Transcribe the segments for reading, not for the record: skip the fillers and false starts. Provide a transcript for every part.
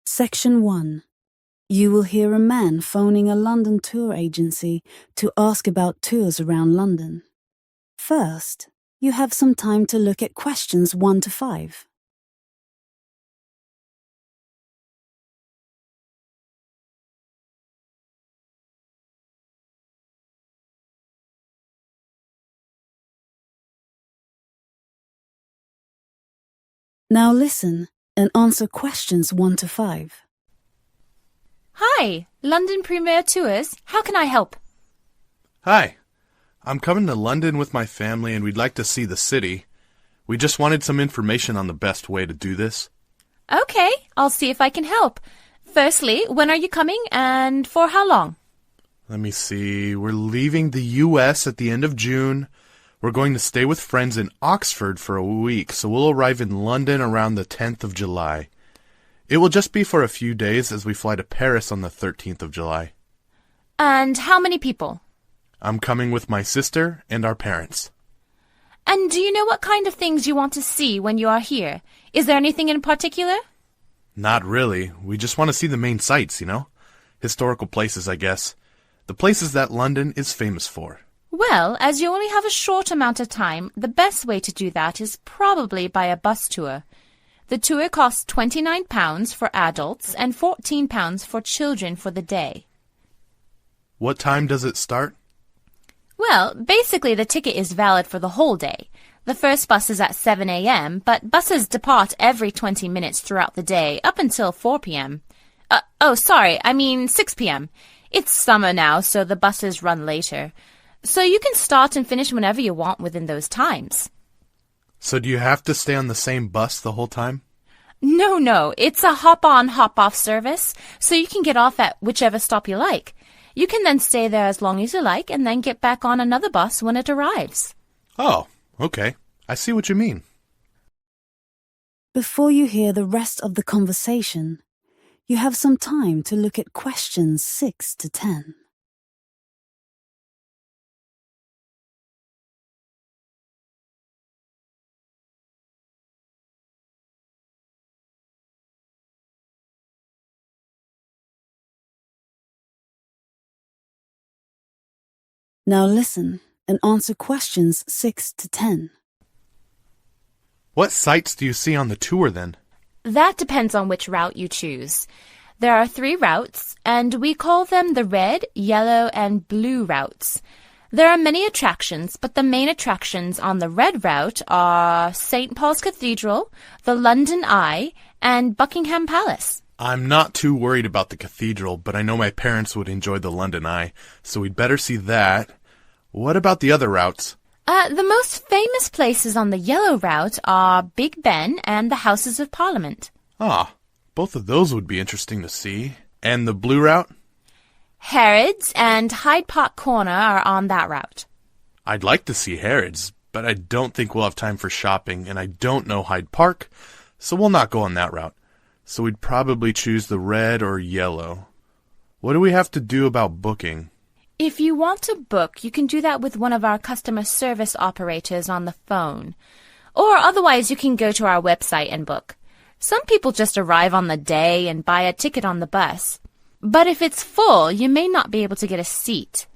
Section 1. You will hear a man phoning a London tour agency to ask about tours around London. First, you have some time to look at questions 1 to 5. Now listen and answer questions 1 to 5. Hi, London Premier Tours. How can I help? Hi. I'm coming to London with my family and we'd like to see the city. We just wanted some information on the best way to do this. Okay, I'll see if I can help. Firstly, when are you coming and for how long? Let me see. We're leaving the US at the end of June. We're going to stay with friends in Oxford for a week, so we'll arrive in London around the 10th of July. It will just be for a few days as we fly to Paris on the 13th of July. And how many people? I'm coming with my sister and our parents. And do you know what kind of things you want to see when you are here? Is there anything in particular? Not really. We just want to see the main sights, you know? Historical places, I guess. The places that London is famous for. Well, as you only have a short amount of time, the best way to do that is probably by a bus tour. The tour costs £29 for adults and £14 for children for the day. What time does it start? Well, basically the ticket is valid for the whole day. The first bus is at 7 a.m., but buses depart every 20 minutes throughout the day up until 4 p.m. 6 p.m. It's summer now, so the buses run later. So you can start and finish whenever you want within those times. So do you have to stay on the same bus the whole time? No, it's a hop-on, hop-off service, so you can get off at whichever stop you like. You can then stay there as long as you like and then get back on another bus when it arrives. Oh, okay. I see what you mean. Before you hear the rest of the conversation, you have some time to look at questions 6 to 10. Now listen and answer questions 6 to 10. What sights do you see on the tour then? That depends on which route you choose. There are 3 routes, and we call them the red, yellow, and blue routes. There are many attractions, but the main attractions on the red route are St. Paul's Cathedral, the London Eye, and Buckingham Palace. I'm not too worried about the cathedral, but I know my parents would enjoy the London Eye, so we'd better see that. What about the other routes? The most famous places on the yellow route are Big Ben and the Houses of Parliament. Ah, both of those would be interesting to see. And the blue route? Harrods and Hyde Park Corner are on that route. I'd like to see Harrods, but I don't think we'll have time for shopping, and I don't know Hyde Park, so we'll not go on that route. So we'd probably choose the red or yellow. What do we have to do about booking? If you want to book, you can do that with one of our customer service operators on the phone. Or otherwise, you can go to our website and book. Some people just arrive on the day and buy a ticket on the bus. But if it's full, you may not be able to get a seat.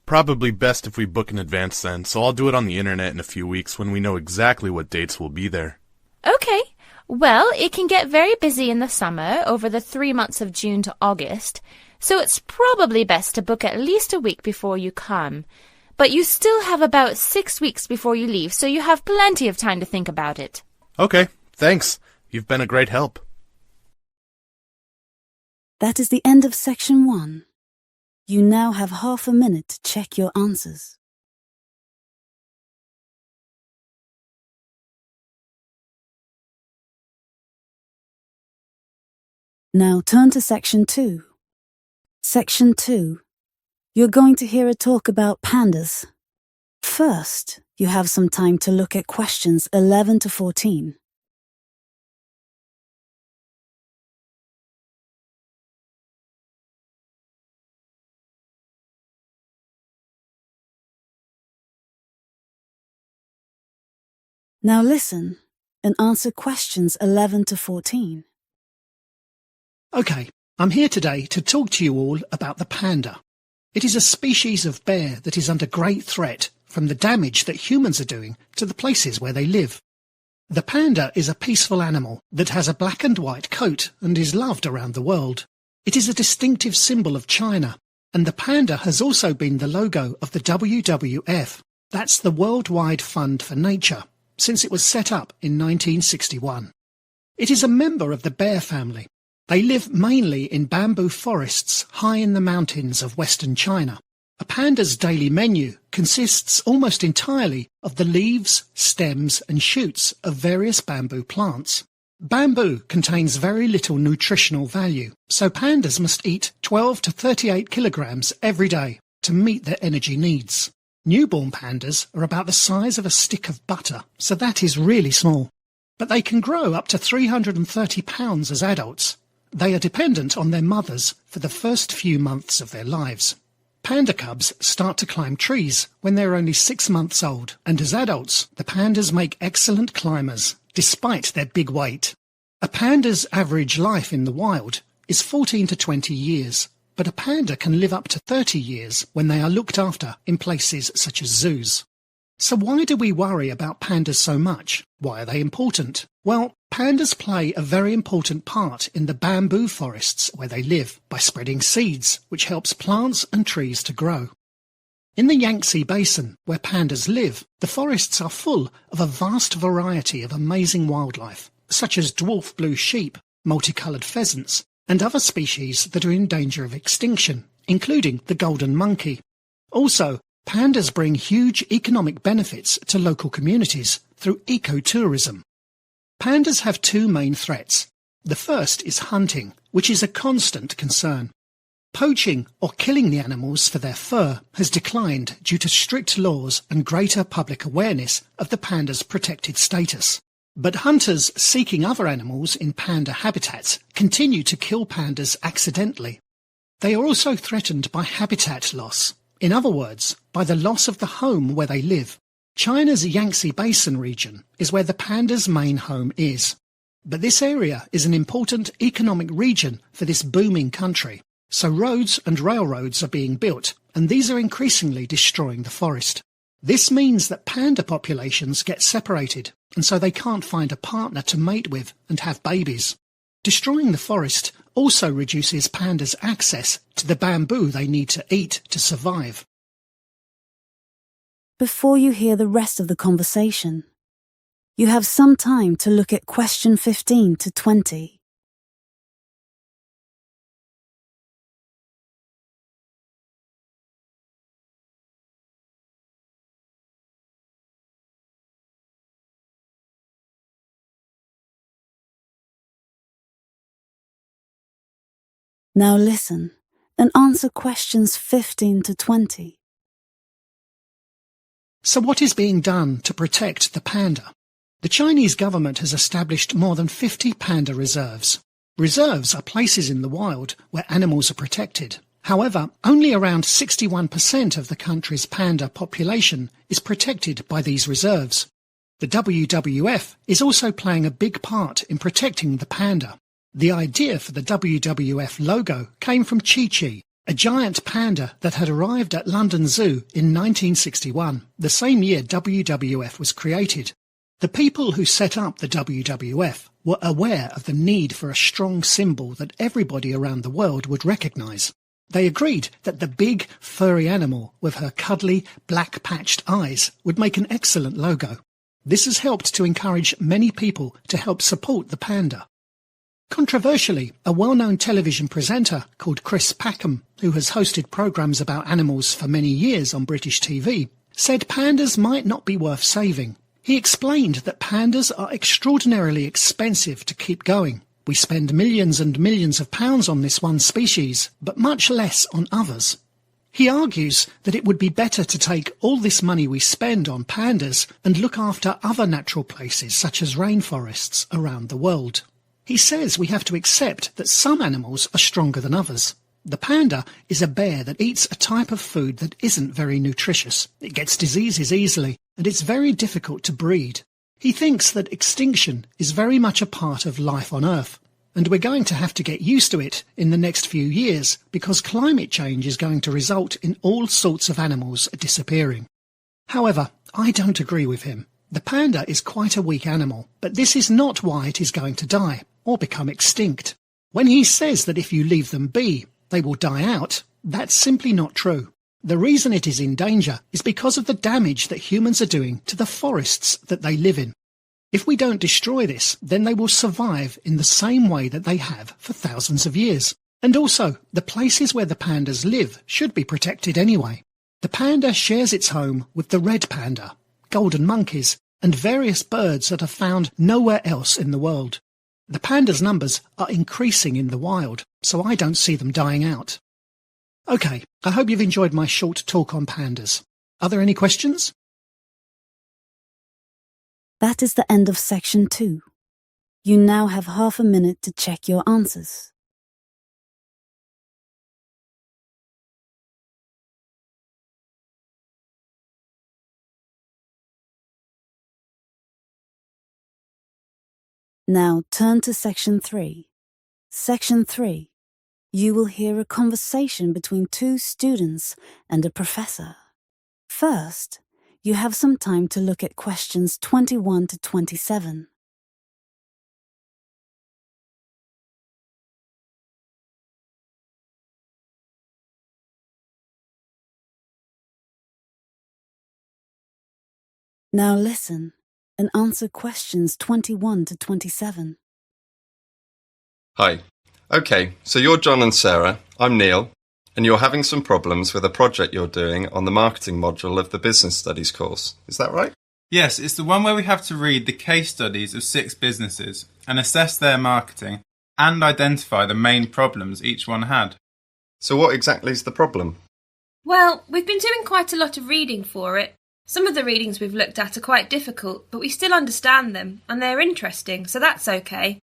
Probably best if we book in advance then, so I'll do it on the internet in a few weeks when we know exactly what dates will be there. Okay. Well, it can get very busy in the summer over the 3 months of June to August, so it's probably best to book at least a week before you come. But you still have about 6 weeks before you leave, so you have plenty of time to think about it. Okay, thanks. You've been a great help. That is the end of section 1. You now have half a minute to check your answers. Now turn to section 2. Section 2. You're going to hear a talk about pandas. First, you have some time to look at questions 11 to 14. Now listen and answer questions 11 to 14. Okay, I'm here today to talk to you all about the panda. It is a species of bear that is under great threat from the damage that humans are doing to the places where they live. The panda is a peaceful animal that has a black and white coat and is loved around the world. It is a distinctive symbol of China, and the panda has also been the logo of the WWF, that's the Worldwide Fund for Nature, since it was set up in 1961. It is a member of the bear family. They live mainly in bamboo forests high in the mountains of western China. A panda's daily menu consists almost entirely of the leaves, stems and shoots of various bamboo plants. Bamboo contains very little nutritional value, so pandas must eat 12 to 38 kilograms every day to meet their energy needs. Newborn pandas are about the size of a stick of butter, so that is really small. But they can grow up to 330 pounds as adults. They are dependent on their mothers for the first few months of their lives. Panda cubs start to climb trees when they're only 6 months old, and as adults, the pandas make excellent climbers, despite their big weight. A panda's average life in the wild is 14 to 20 years, but a panda can live up to 30 years when they are looked after in places such as zoos. So why do we worry about pandas so much? Why are they important? Well, pandas play a very important part in the bamboo forests where they live by spreading seeds, which helps plants and trees to grow. In the Yangtze Basin, where pandas live, the forests are full of a vast variety of amazing wildlife, such as dwarf blue sheep, multicoloured pheasants, and other species that are in danger of extinction, including the golden monkey. Also, pandas bring huge economic benefits to local communities through ecotourism. Pandas have two main threats. The first is hunting, which is a constant concern. Poaching or killing the animals for their fur has declined due to strict laws and greater public awareness of the panda's protected status. But hunters seeking other animals in panda habitats continue to kill pandas accidentally. They are also threatened by habitat loss. In other words, by the loss of the home where they live. China's Yangtze Basin region is where the panda's main home is. But this area is an important economic region for this booming country. So roads and railroads are being built, and these are increasingly destroying the forest. This means that panda populations get separated, and so they can't find a partner to mate with and have babies. Destroying the forest also reduces pandas' access to the bamboo they need to eat to survive. Before you hear the rest of the conversation, you have some time to look at question 15 to 20. Now listen and answer questions 15 to 20. So what is being done to protect the panda? The Chinese government has established more than 50 panda reserves. Reserves are places in the wild where animals are protected. However, only around 61% of the country's panda population is protected by these reserves. The WWF is also playing a big part in protecting the panda. The idea for the WWF logo came from Chi-Chi, a giant panda that had arrived at London Zoo in 1961, the same year WWF was created. The people who set up the WWF were aware of the need for a strong symbol that everybody around the world would recognise. They agreed that the big, furry animal with her cuddly, black-patched eyes would make an excellent logo. This has helped to encourage many people to help support the panda. Controversially, a well-known television presenter called Chris Packham, who has hosted programmes about animals for many years on British TV, said pandas might not be worth saving. He explained that pandas are extraordinarily expensive to keep going. We spend millions and millions of pounds on this one species, but much less on others. He argues that it would be better to take all this money we spend on pandas and look after other natural places such as rainforests around the world. He says we have to accept that some animals are stronger than others. The panda is a bear that eats a type of food that isn't very nutritious. It gets diseases easily, and it's very difficult to breed. He thinks that extinction is very much a part of life on Earth. and we're going to have to get used to it in the next few years because climate change is going to result in all sorts of animals disappearing. However, I don't agree with him. The panda is quite a weak animal, but this is not why it is going to die or become extinct. When he says that if you leave them be, they will die out, that's simply not true. The reason it is in danger is because of the damage that humans are doing to the forests that they live in. If we don't destroy this, then they will survive in the same way that they have for thousands of years. And also, the places where the pandas live should be protected anyway. The panda shares its home with the red panda, golden monkeys, and various birds that are found nowhere else in the world. The pandas' numbers are increasing in the wild, so I don't see them dying out. Okay, I hope you've enjoyed my short talk on pandas. Are there any questions? That is the end of section 2. You now have half a minute to check your answers. Now turn to section 3. Section 3. You will hear a conversation between two students and a professor. First, you have some time to look at questions 21 to 27. Now listen and answer questions 21 to 27. Hi. Okay, so you're John and Sarah, I'm Neil, and you're having some problems with a project you're doing on the marketing module of the Business Studies course. Is that right? Yes, it's the one where we have to read the case studies of 6 businesses and assess their marketing and identify the main problems each one had. So what exactly is the problem? Well, we've been doing quite a lot of reading for it. Some of the readings we've looked at are quite difficult, but we still understand them, and they're interesting, so that's okay.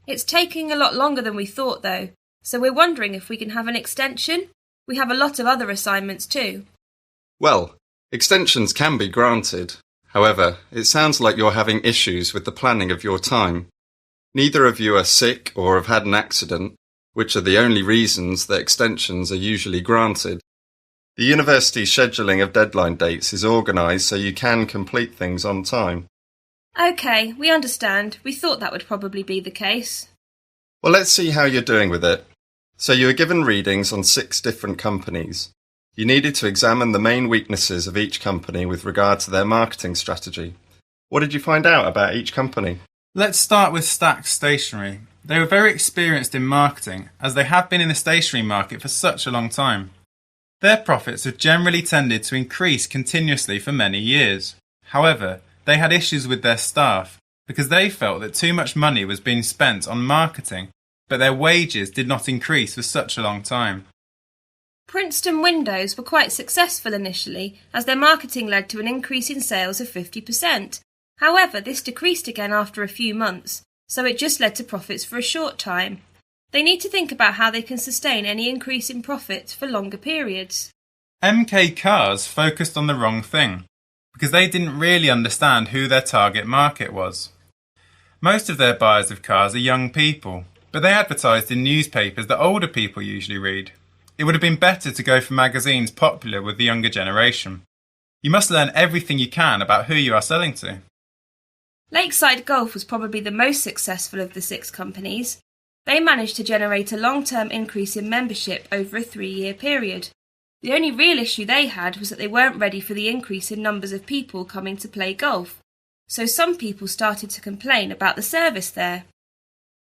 It's taking a lot longer than we thought, though, so we're wondering if we can have an extension. We have a lot of other assignments too. Well, extensions can be granted. However, it sounds like you're having issues with the planning of your time. Neither of you are sick or have had an accident, which are the only reasons that extensions are usually granted. The university's scheduling of deadline dates is organised so you can complete things on time. OK, we understand. We thought that would probably be the case. Well, let's see how you're doing with it. So you were given readings on 6 different companies. You needed to examine the main weaknesses of each company with regard to their marketing strategy. What did you find out about each company? Let's start with Stack's Stationery. They were very experienced in marketing, as they have been in the stationery market for such a long time. Their profits have generally tended to increase continuously for many years. However, they had issues with their staff because they felt that too much money was being spent on marketing, but their wages did not increase for such a long time. Princeton Windows were quite successful initially, as their marketing led to an increase in sales of 50%. However, this decreased again after a few months, so it just led to profits for a short time. They need to think about how they can sustain any increase in profits for longer periods. MK Cars focused on the wrong thing, because they didn't really understand who their target market was. Most of their buyers of cars are young people, but they advertised in newspapers that older people usually read. It would have been better to go for magazines popular with the younger generation. You must learn everything you can about who you are selling to. Lakeside Golf was probably the most successful of the 6 companies. They managed to generate a long-term increase in membership over a 3-year period. The only real issue they had was that they weren't ready for the increase in numbers of people coming to play golf. So some people started to complain about the service there.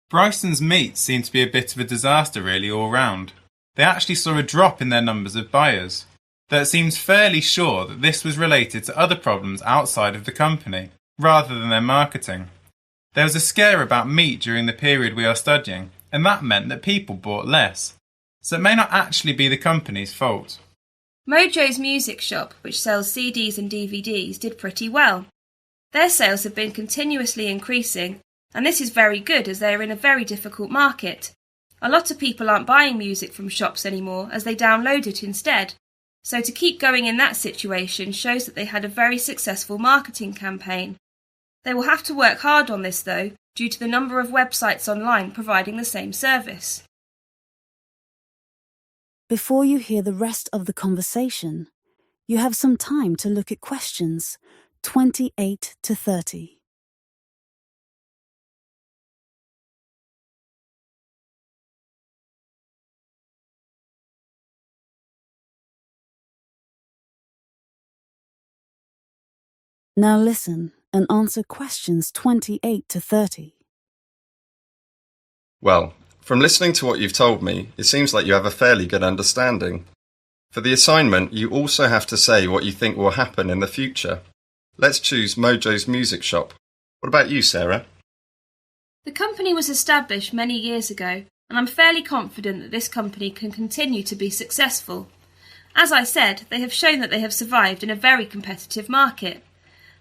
Bryson's Meat seemed to be a bit of a disaster really all round. They actually saw a drop in their numbers of buyers, though it seems fairly sure that this was related to other problems outside of the company, rather than their marketing. There was a scare about meat during the period we are studying, and that meant that people bought less. So it may not actually be the company's fault. Mojo's Music Shop, which sells CDs and DVDs, did pretty well. Their sales have been continuously increasing, and this is very good as they are in a very difficult market. A lot of people aren't buying music from shops anymore as they download it instead. So to keep going in that situation shows that they had a very successful marketing campaign. They will have to work hard on this though, due to the number of websites online providing the same service. Before you hear the rest of the conversation, you have some time to look at questions 28 to 30. Now listen and answer questions 28 to 30. Well, from listening to what you've told me, it seems like you have a fairly good understanding. For the assignment, you also have to say what you think will happen in the future. Let's choose Mojo's Music Shop. What about you, Sarah? The company was established many years ago, and I'm fairly confident that this company can continue to be successful. As I said, they have shown that they have survived in a very competitive market.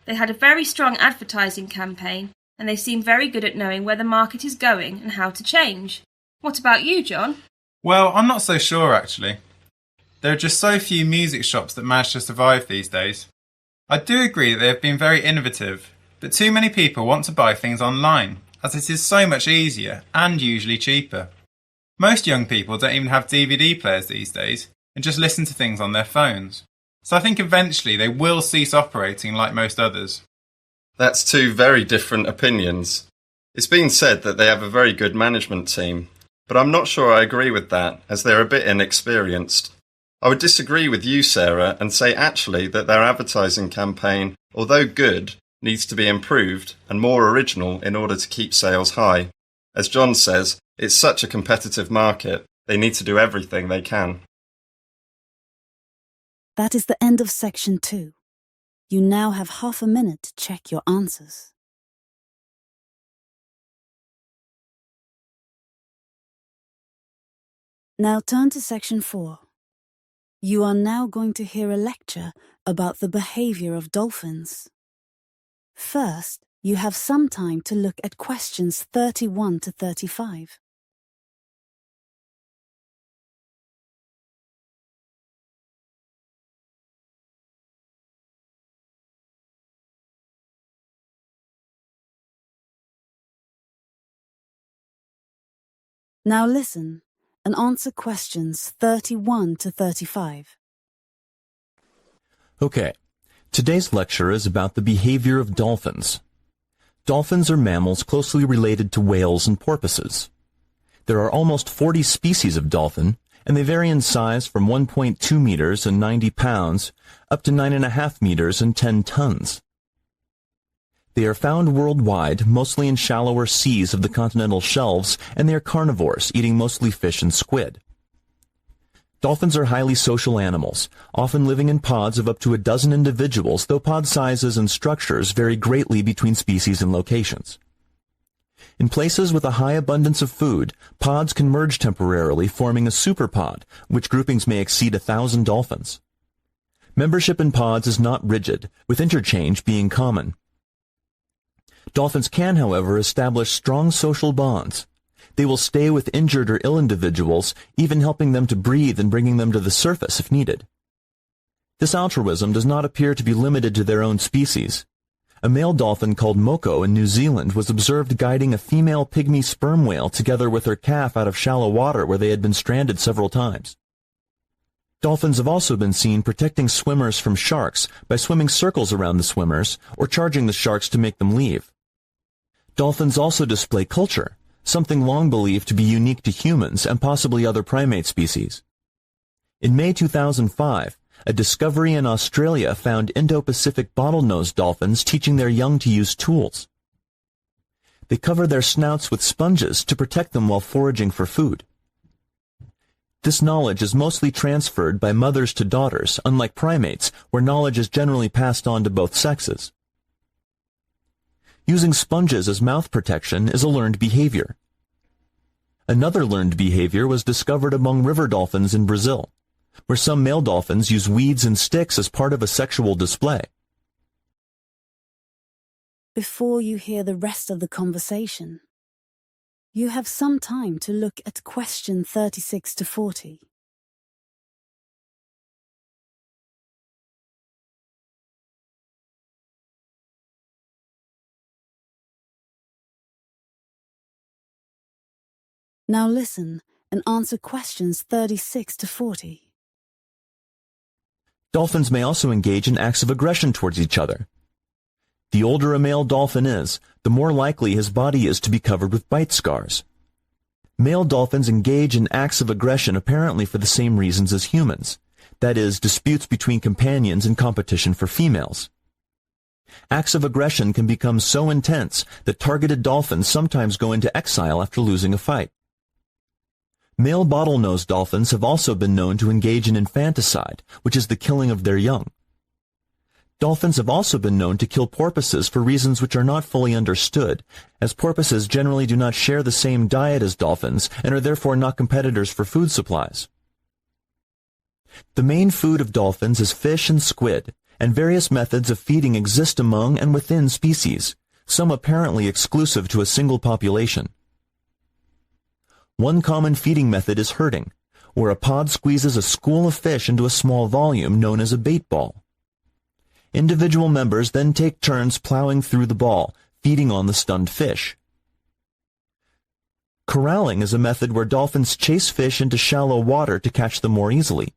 They had a very strong advertising campaign, and they seem very good at knowing where the market is going and how to change. What about you, John? Well, I'm not so sure actually. There are just so few music shops that manage to survive these days. I do agree that they have been very innovative, but too many people want to buy things online, as it is so much easier and usually cheaper. Most young people don't even have DVD players these days and just listen to things on their phones. So I think eventually they will cease operating like most others. That's two very different opinions. It's been said that they have a very good management team, but I'm not sure I agree with that, as they're a bit inexperienced. I would disagree with you, Sarah, and say actually that their advertising campaign, although good, needs to be improved and more original in order to keep sales high. As John says, it's such a competitive market, they need to do everything they can. That is the end of section 2. You now have half a minute to check your answers. Now turn to section 4. You are now going to hear a lecture about the behavior of dolphins. First, you have some time to look at questions 31 to 35. Now listen and answer questions 31 to 35. Okay, today's lecture is about the behavior of dolphins. Dolphins are mammals closely related to whales and porpoises. There are almost 40 species of dolphin, and they vary in size from 1.2 meters and 90 pounds up to 9.5 meters and 10 tons. They are found worldwide, mostly in shallower seas of the continental shelves, and they are carnivores, eating mostly fish and squid. Dolphins are highly social animals, often living in pods of up to a dozen individuals, though pod sizes and structures vary greatly between species and locations. In places with a high abundance of food, pods can merge temporarily, forming a superpod, which groupings may exceed 1,000 dolphins. Membership in pods is not rigid, with interchange being common. Dolphins can, however, establish strong social bonds. They will stay with injured or ill individuals, even helping them to breathe and bringing them to the surface if needed. This altruism does not appear to be limited to their own species. A male dolphin called Moko in New Zealand was observed guiding a female pygmy sperm whale together with her calf out of shallow water where they had been stranded several times. Dolphins have also been seen protecting swimmers from sharks by swimming circles around the swimmers or charging the sharks to make them leave. Dolphins also display culture, something long believed to be unique to humans and possibly other primate species. In May 2005, a discovery in Australia found Indo-Pacific bottlenose dolphins teaching their young to use tools. They cover their snouts with sponges to protect them while foraging for food. This knowledge is mostly transferred by mothers to daughters, unlike primates, where knowledge is generally passed on to both sexes. Using sponges as mouth protection is a learned behavior. Another learned behavior was discovered among river dolphins in Brazil, where some male dolphins use weeds and sticks as part of a sexual display. Before you hear the rest of the conversation, you have some time to look at question 36 to 40. Now listen and answer questions 36 to 40. Dolphins may also engage in acts of aggression towards each other. The older a male dolphin is, the more likely his body is to be covered with bite scars. Male dolphins engage in acts of aggression apparently for the same reasons as humans, that is, disputes between companions and competition for females. Acts of aggression can become so intense that targeted dolphins sometimes go into exile after losing a fight. Male bottlenose dolphins have also been known to engage in infanticide, which is the killing of their young. Dolphins have also been known to kill porpoises for reasons which are not fully understood, as porpoises generally do not share the same diet as dolphins and are therefore not competitors for food supplies. The main food of dolphins is fish and squid, and various methods of feeding exist among and within species, some apparently exclusive to a single population. One common feeding method is herding, where a pod squeezes a school of fish into a small volume known as a bait ball. Individual members then take turns plowing through the ball, feeding on the stunned fish. Corralling is a method where dolphins chase fish into shallow water to catch them more easily.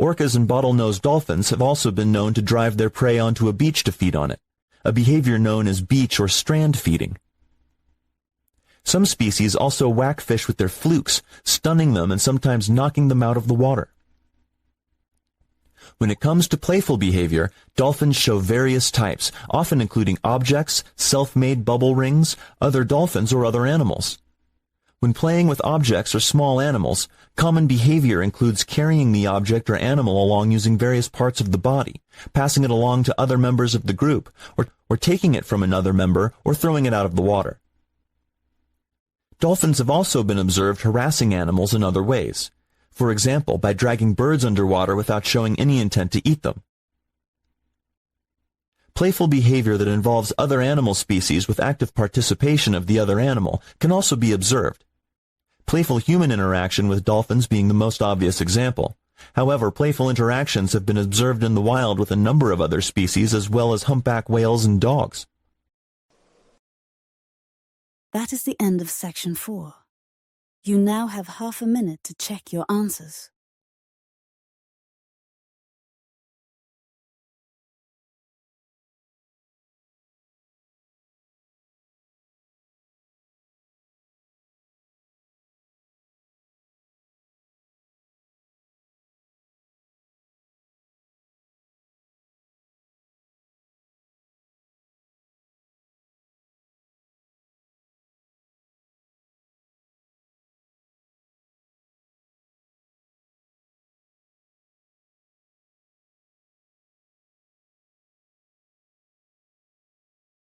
Orcas and bottlenose dolphins have also been known to drive their prey onto a beach to feed on it, a behavior known as beach or strand feeding. Some species also whack fish with their flukes, stunning them and sometimes knocking them out of the water. When it comes to playful behavior, dolphins show various types, often including objects, self-made bubble rings, other dolphins, or other animals. When playing with objects or small animals, common behavior includes carrying the object or animal along using various parts of the body, passing it along to other members of the group, or taking it from another member or throwing it out of the water. Dolphins have also been observed harassing animals in other ways. For example, by dragging birds underwater without showing any intent to eat them. Playful behavior that involves other animal species with active participation of the other animal can also be observed. Playful human interaction with dolphins being the most obvious example. However, playful interactions have been observed in the wild with a number of other species as well as humpback whales and dogs. That is the end of section 4. You now have half a minute to check your answers.